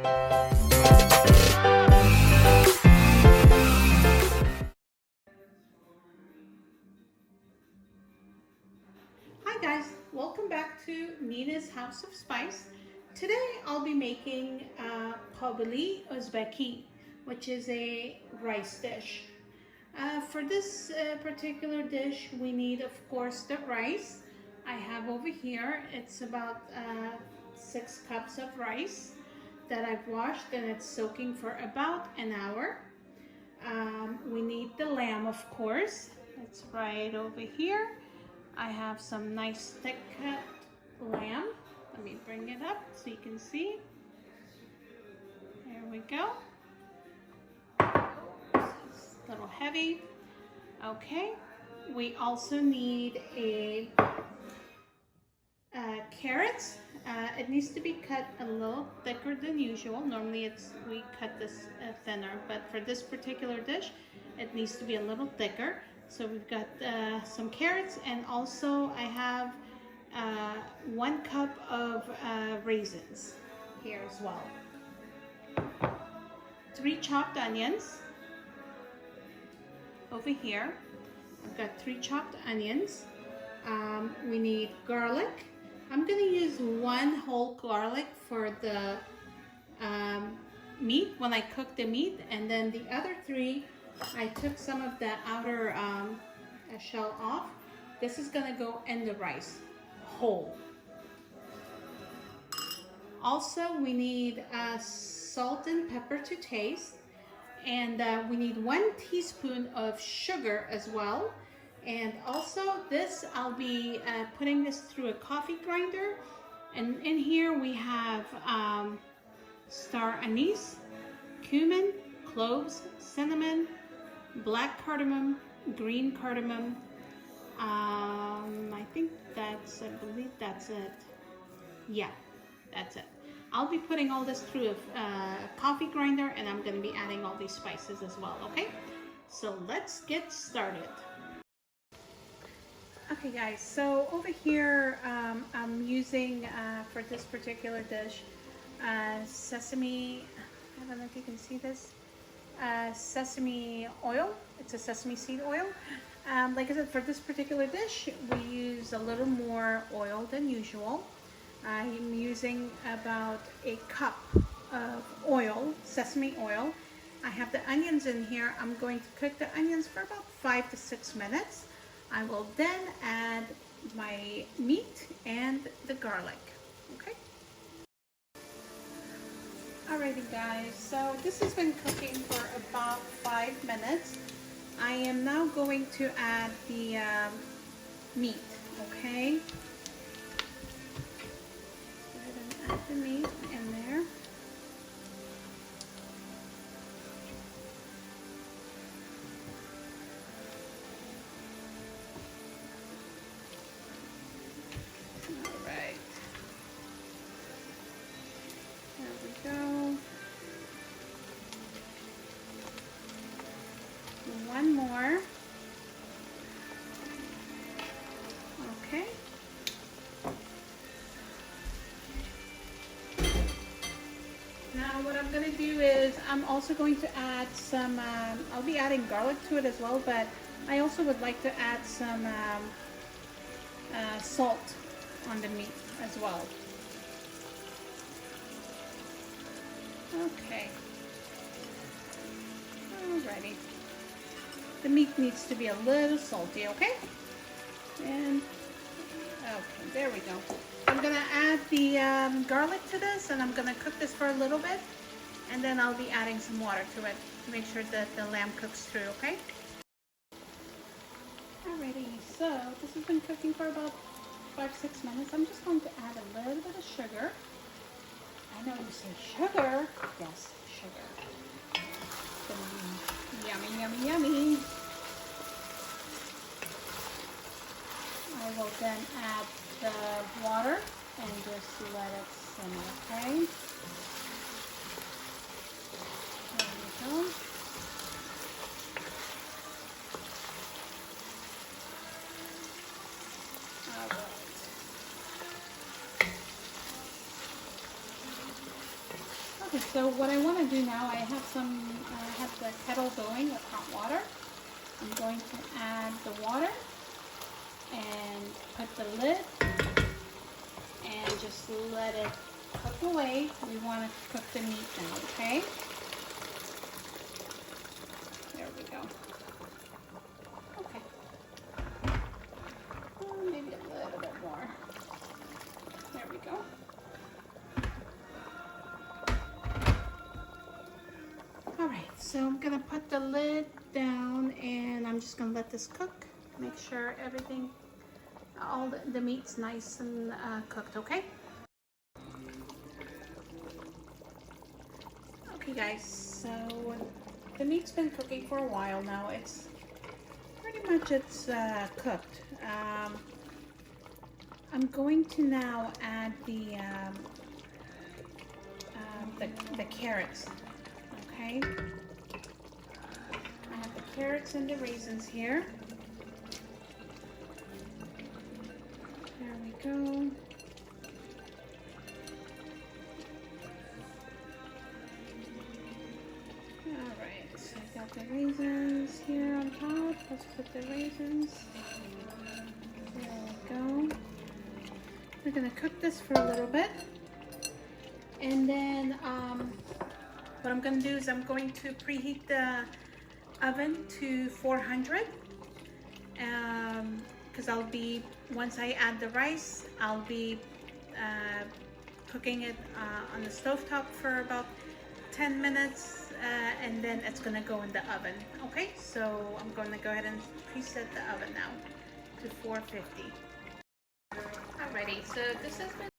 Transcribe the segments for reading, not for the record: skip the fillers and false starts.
Hi guys, welcome back to Nina's House of Spice. Today I'll be making Qabili Uzbeki, which is a rice dish. For this particular dish, we need, of course, the rice. I have over here, it's about 6 cups of rice that I've washed and it's soaking for about an hour. We need the lamb, of course. It's right over here. I have some nice thick cut lamb. Let me bring it up so you can see. There we go. It's a little heavy. Okay. We also need a carrots. It needs to be cut a little thicker than usual. Normally we cut this thinner, but for this particular dish, it needs to be a little thicker. So we've got some carrots, and also I have 1 cup of raisins here as well. 3 chopped onions over here. I've got 3 chopped onions. We need garlic. I'm going to use 1 whole garlic for the meat when I cook the meat, and then the other 3 I took some of the outer shell off. This is gonna go in the rice whole. Also, we need salt and pepper to taste, and we need 1 teaspoon of sugar as well. And also this, I'll be putting this through a coffee grinder, and in here we have star anise, cumin, cloves, cinnamon, black cardamom, green cardamom. I believe that's it. Yeah, that's it. I'll be putting all this through a coffee grinder, and I'm going to be adding all these spices as well, okay? So let's get started. Okay guys, so over here I'm using for this particular dish sesame, I don't know if you can see this, sesame oil. It's a sesame seed oil. Like I said, for this particular dish we use a little more oil than usual. I'm using about 1 cup of oil, sesame oil. I have the onions in here. I'm going to cook the onions for about 5 to 6 minutes. I will then add my meat and the garlic. Okay. Alrighty guys, so this has been cooking for about 5 minutes. I am now going to add the meat, okay? Go ahead and add the meat in there. Alright. There we go. 1 more. Okay. Now what I'm going to do is I'm also going to add some, I'll be adding garlic to it as well, but I also would like to add some salt on the meat as well. Okay. Alrighty. The meat needs to be a little salty, okay? And, okay, there we go. I'm gonna add the garlic to this, and I'm gonna cook this for a little bit, and then I'll be adding some water to it to make sure that the lamb cooks through, okay? Alrighty, so this has been cooking for about 5-6 minutes. I'm just going to add a little bit of sugar. I know you say sugar. Yes, sugar. It's gonna be yummy, yummy, yummy. I will then add the water and just let it simmer, okay? There we go. Okay, so what I want to do now, I have the kettle going with hot water. I'm going to add the water and put the lid and just let it cook away. We want to cook the meat now, okay? There we go. Okay. Maybe a little bit more. There we go. All right, so I'm gonna put the lid down and I'm just gonna let this cook. Make sure everything, all the meat's nice and cooked, okay? Okay guys, so the meat's been cooking for a while now. It's pretty much cooked. I'm going to now add the carrots. Okay, I have the carrots and the raisins here. There we go. All right, so I got the raisins here on top. Let's put the raisins. There we go. We're gonna cook this for a little bit, and then what I'm going to do is I'm going to preheat the oven to 400 because once I add the rice, I'll be cooking it on the stovetop for about 10 minutes and then it's going to go in the oven. Okay, so I'm going to go ahead and preset the oven now to 450. Alrighty, so this has been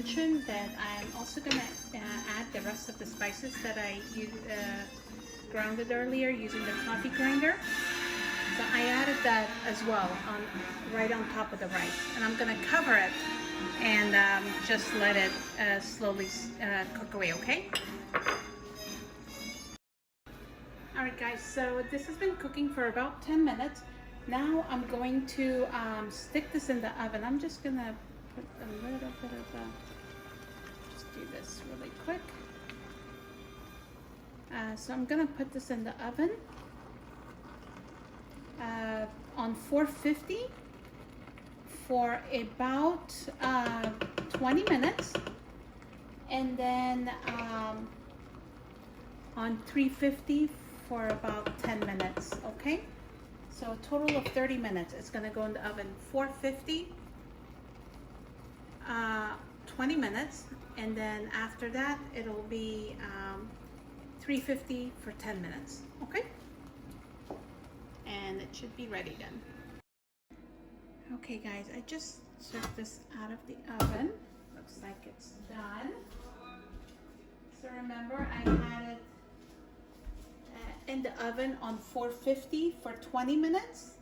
mention that I'm also going to add the rest of the spices that I grounded earlier using the coffee grinder. So I added that as well right on top of the rice, and I'm going to cover it and just let it slowly cook away, okay? Alright guys, so this has been cooking for about 10 minutes. Now I'm going to stick this in the oven. I'm just going to put a little bit of just do this really quick. So I'm going to put this in the oven on 450 for about 20 minutes, and then on 350 for about 10 minutes, okay? So a total of 30 minutes. It's gonna go in the oven 450, 20 minutes, and then after that it'll be 350 for 10 minutes, okay? And it should be ready then. Okay guys, I just took this out of the oven. Looks like it's done. So remember, I had it in the oven on 450 for 20 minutes,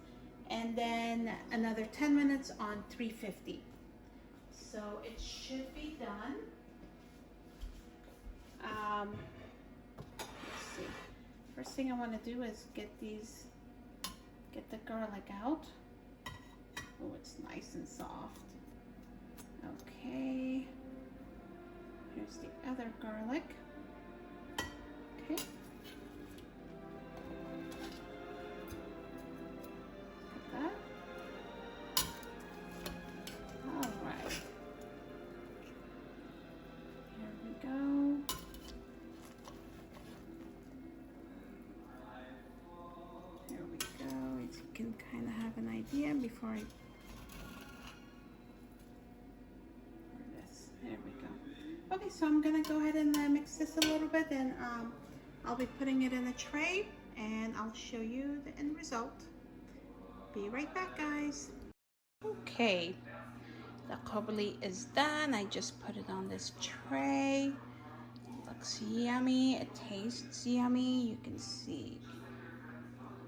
and then another 10 minutes on 350. So it should be done. Let's see. First thing I want to do is get the garlic out. Oh, it's nice and soft. Okay. Here's the other garlic. Okay. Like that. All right. Here we go. There we go. As you can kind of have an idea before I. There we go. Okay, so I'm gonna go ahead and mix this a little bit, and I'll be putting it in a tray, and I'll show you the end result. Be right back, guys. Okay, the qabili is done. I just put it on this tray. It looks yummy. It tastes yummy. You can see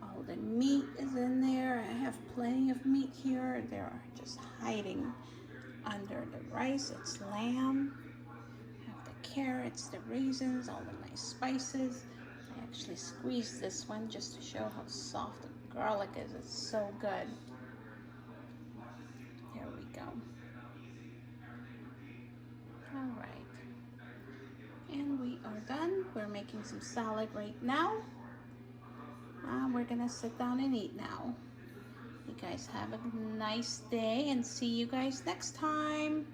all the meat is in there. I have plenty of meat here. They're just hiding under the rice. It's lamb. I have the carrots, the raisins, all the nice spices. I actually squeezed this one just to show how soft the garlic is. It's so good. Here we go. All right. And we are done. We're making some salad right now. We're gonna sit down and eat now. You guys have a nice day, and see you guys next time.